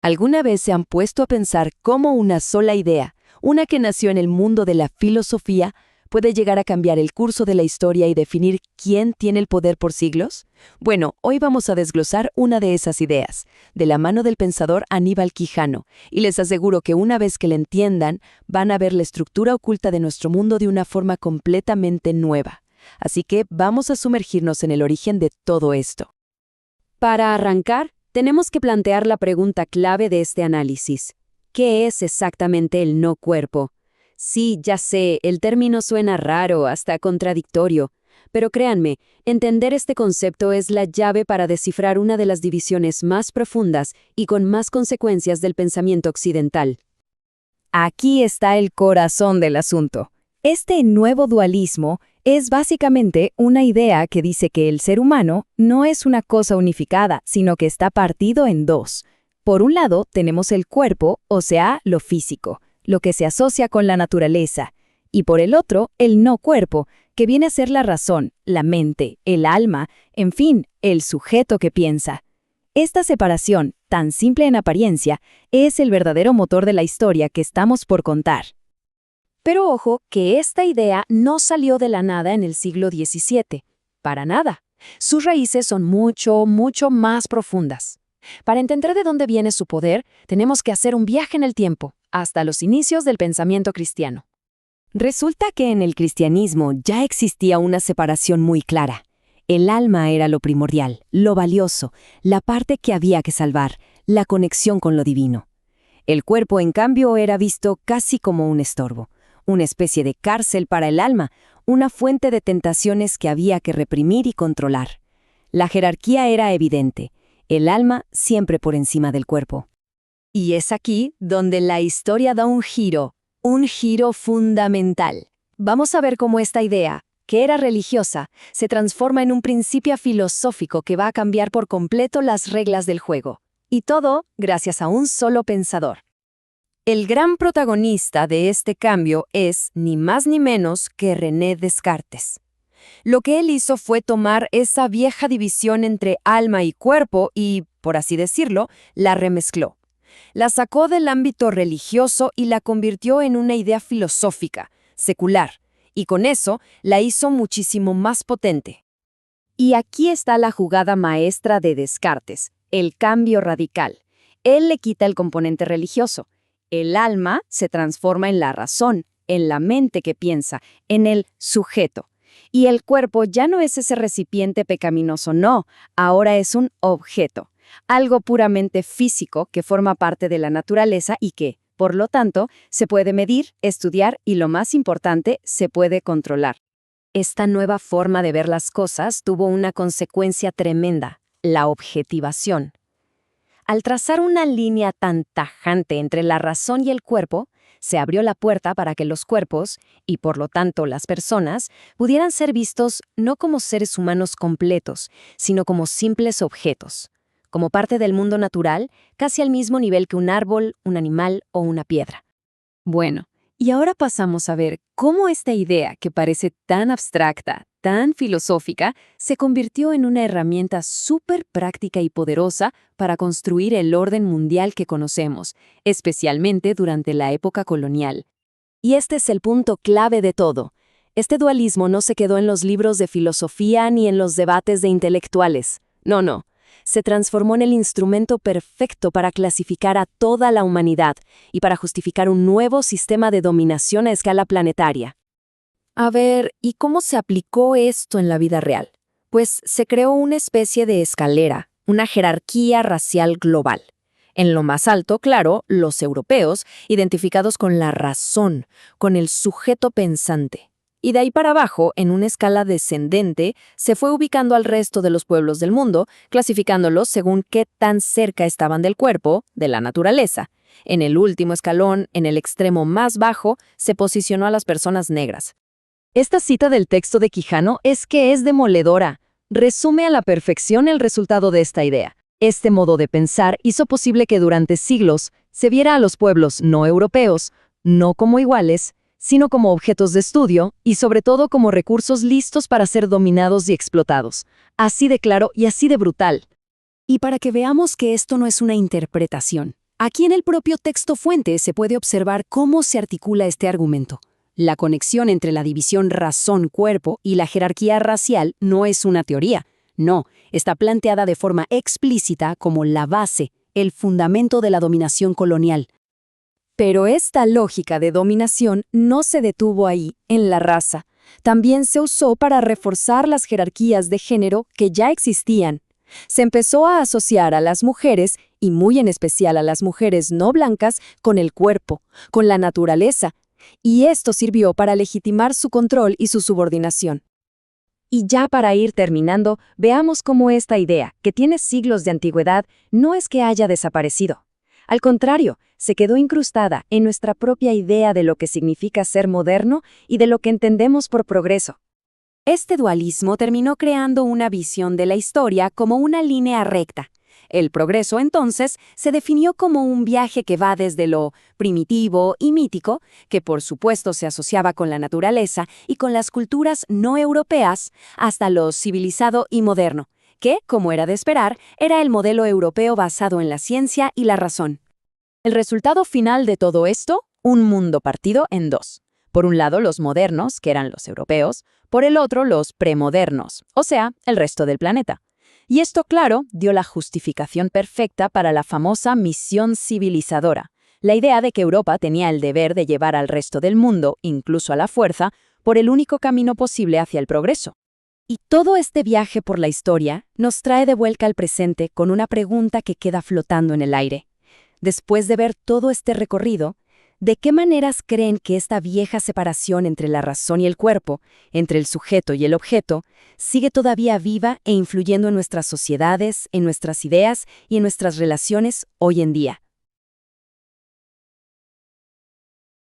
¿Alguna vez se han puesto a pensar cómo una sola idea, una que nació en el mundo de la filosofía, puede llegar a cambiar el curso de la historia y definir quién tiene el poder por siglos? Bueno, hoy vamos a desglosar una de esas ideas, de la mano del pensador Aníbal Quijano, y les aseguro que una vez que la entiendan, van a ver la estructura oculta de nuestro mundo de una forma completamente nueva. Así que vamos a sumergirnos en el origen de todo esto. Para arrancar, tenemos que plantear la pregunta clave de este análisis. ¿Qué es exactamente el no cuerpo? Sí, ya sé, el término suena raro, hasta contradictorio, pero créanme, entender este concepto es la llave para descifrar una de las divisiones más profundas y con más consecuencias del pensamiento occidental. Aquí está el corazón del asunto. Este nuevo dualismo es básicamente una idea que dice que el ser humano no es una cosa unificada, sino que está partido en dos. Por un lado, tenemos el cuerpo, o sea, lo físico, lo que se asocia con la naturaleza, y por el otro, el no cuerpo, que viene a ser la razón, la mente, el alma, en fin, el sujeto que piensa. Esta separación, tan simple en apariencia, es el verdadero motor de la historia que estamos por contar. Pero ojo que esta idea no salió de la nada en el siglo XVII. Para nada. Sus raíces son mucho más profundas. Para entender de dónde viene su poder, tenemos que hacer un viaje en el tiempo, hasta los inicios del pensamiento cristiano. Resulta que en el cristianismo ya existía una separación muy clara. El alma era lo primordial, lo valioso, la parte que había que salvar, la conexión con lo divino. El cuerpo, en cambio, era visto casi como un estorbo, una especie de cárcel para el alma, una fuente de tentaciones que había que reprimir y controlar. La jerarquía era evidente, el alma siempre por encima del cuerpo. Y es aquí donde la historia da un giro fundamental. Vamos a ver cómo esta idea, que era religiosa, se transforma en un principio filosófico que va a cambiar por completo las reglas del juego. Y todo gracias a un solo pensador. El gran protagonista de este cambio es, ni más ni menos, que René Descartes. Lo que él hizo fue tomar esa vieja división entre alma y cuerpo y, por así decirlo, la remezcló. La sacó del ámbito religioso y la convirtió en una idea filosófica, secular, y con eso la hizo muchísimo más potente. Y aquí está la jugada maestra de Descartes, el cambio radical. Él le quita el componente religioso. El alma se transforma en la razón, en la mente que piensa, en el sujeto. Y el cuerpo ya no es ese recipiente pecaminoso, no, ahora es un objeto, algo puramente físico que forma parte de la naturaleza y que, por lo tanto, se puede medir, estudiar y, lo más importante, se puede controlar. Esta nueva forma de ver las cosas tuvo una consecuencia tremenda, la objetivación. Al trazar una línea tan tajante entre la razón y el cuerpo, se abrió la puerta para que los cuerpos, y por lo tanto las personas, pudieran ser vistos no como seres humanos completos, sino como simples objetos, como parte del mundo natural, casi al mismo nivel que un árbol, un animal o una piedra. Bueno, y ahora pasamos a ver cómo esta idea, que parece tan abstracta, tan filosófica, se convirtió en una herramienta súper práctica y poderosa para construir el orden mundial que conocemos, especialmente durante la época colonial. Y este es el punto clave de todo. Este dualismo no se quedó en los libros de filosofía ni en los debates de intelectuales. No. Se transformó en el instrumento perfecto para clasificar a toda la humanidad y para justificar un nuevo sistema de dominación a escala planetaria. A ver, ¿y cómo se aplicó esto en la vida real? Pues se creó una especie de escalera, una jerarquía racial global. En lo más alto, claro, los europeos, identificados con la razón, con el sujeto pensante. Y de ahí para abajo, en una escala descendente, se fue ubicando al resto de los pueblos del mundo, clasificándolos según qué tan cerca estaban del cuerpo, de la naturaleza. En el último escalón, en el extremo más bajo, se posicionó a las personas negras. Esta cita del texto de Quijano es demoledora. Resume a la perfección el resultado de esta idea. Este modo de pensar hizo posible que durante siglos se viera a los pueblos no europeos, no como iguales, sino como objetos de estudio y sobre todo como recursos listos para ser dominados y explotados. Así de claro y así de brutal. Y para que veamos que esto no es una interpretación, Aquí en el propio texto fuente se puede observar cómo se articula este argumento. La conexión entre la división razón-cuerpo y la jerarquía racial no es una teoría. No, está planteada de forma explícita como la base, el fundamento de la dominación colonial. Pero esta lógica de dominación no se detuvo ahí, en la raza. También se usó para reforzar las jerarquías de género que ya existían. Se empezó a asociar a las mujeres, y muy en especial a las mujeres no blancas, con el cuerpo, con la naturaleza, y esto sirvió para legitimar su control y su subordinación. Y ya para ir terminando, veamos cómo esta idea, que tiene siglos de antigüedad, no es que haya desaparecido. Al contrario, se quedó incrustada en nuestra propia idea de lo que significa ser moderno y de lo que entendemos por progreso. Este dualismo terminó creando una visión de la historia como una línea recta. El progreso, entonces, se definió como un viaje que va desde lo primitivo y mítico, que por supuesto se asociaba con la naturaleza y con las culturas no europeas, hasta lo civilizado y moderno, que, como era de esperar, era el modelo europeo basado en la ciencia y la razón. El resultado final de todo esto, un mundo partido en dos. Por un lado, los modernos, que eran los europeos, por el otro, los premodernos, o sea, el resto del planeta. Y esto, claro, dio la justificación perfecta para la famosa misión civilizadora, la idea de que Europa tenía el deber de llevar al resto del mundo, incluso a la fuerza, por el único camino posible hacia el progreso. Y todo este viaje por la historia nos trae de vuelta al presente con una pregunta que queda flotando en el aire. Después de ver todo este recorrido, ¿de qué maneras creen que esta vieja separación entre la razón y el cuerpo, entre el sujeto y el objeto, sigue todavía viva e influyendo en nuestras sociedades, en nuestras ideas y en nuestras relaciones hoy en día?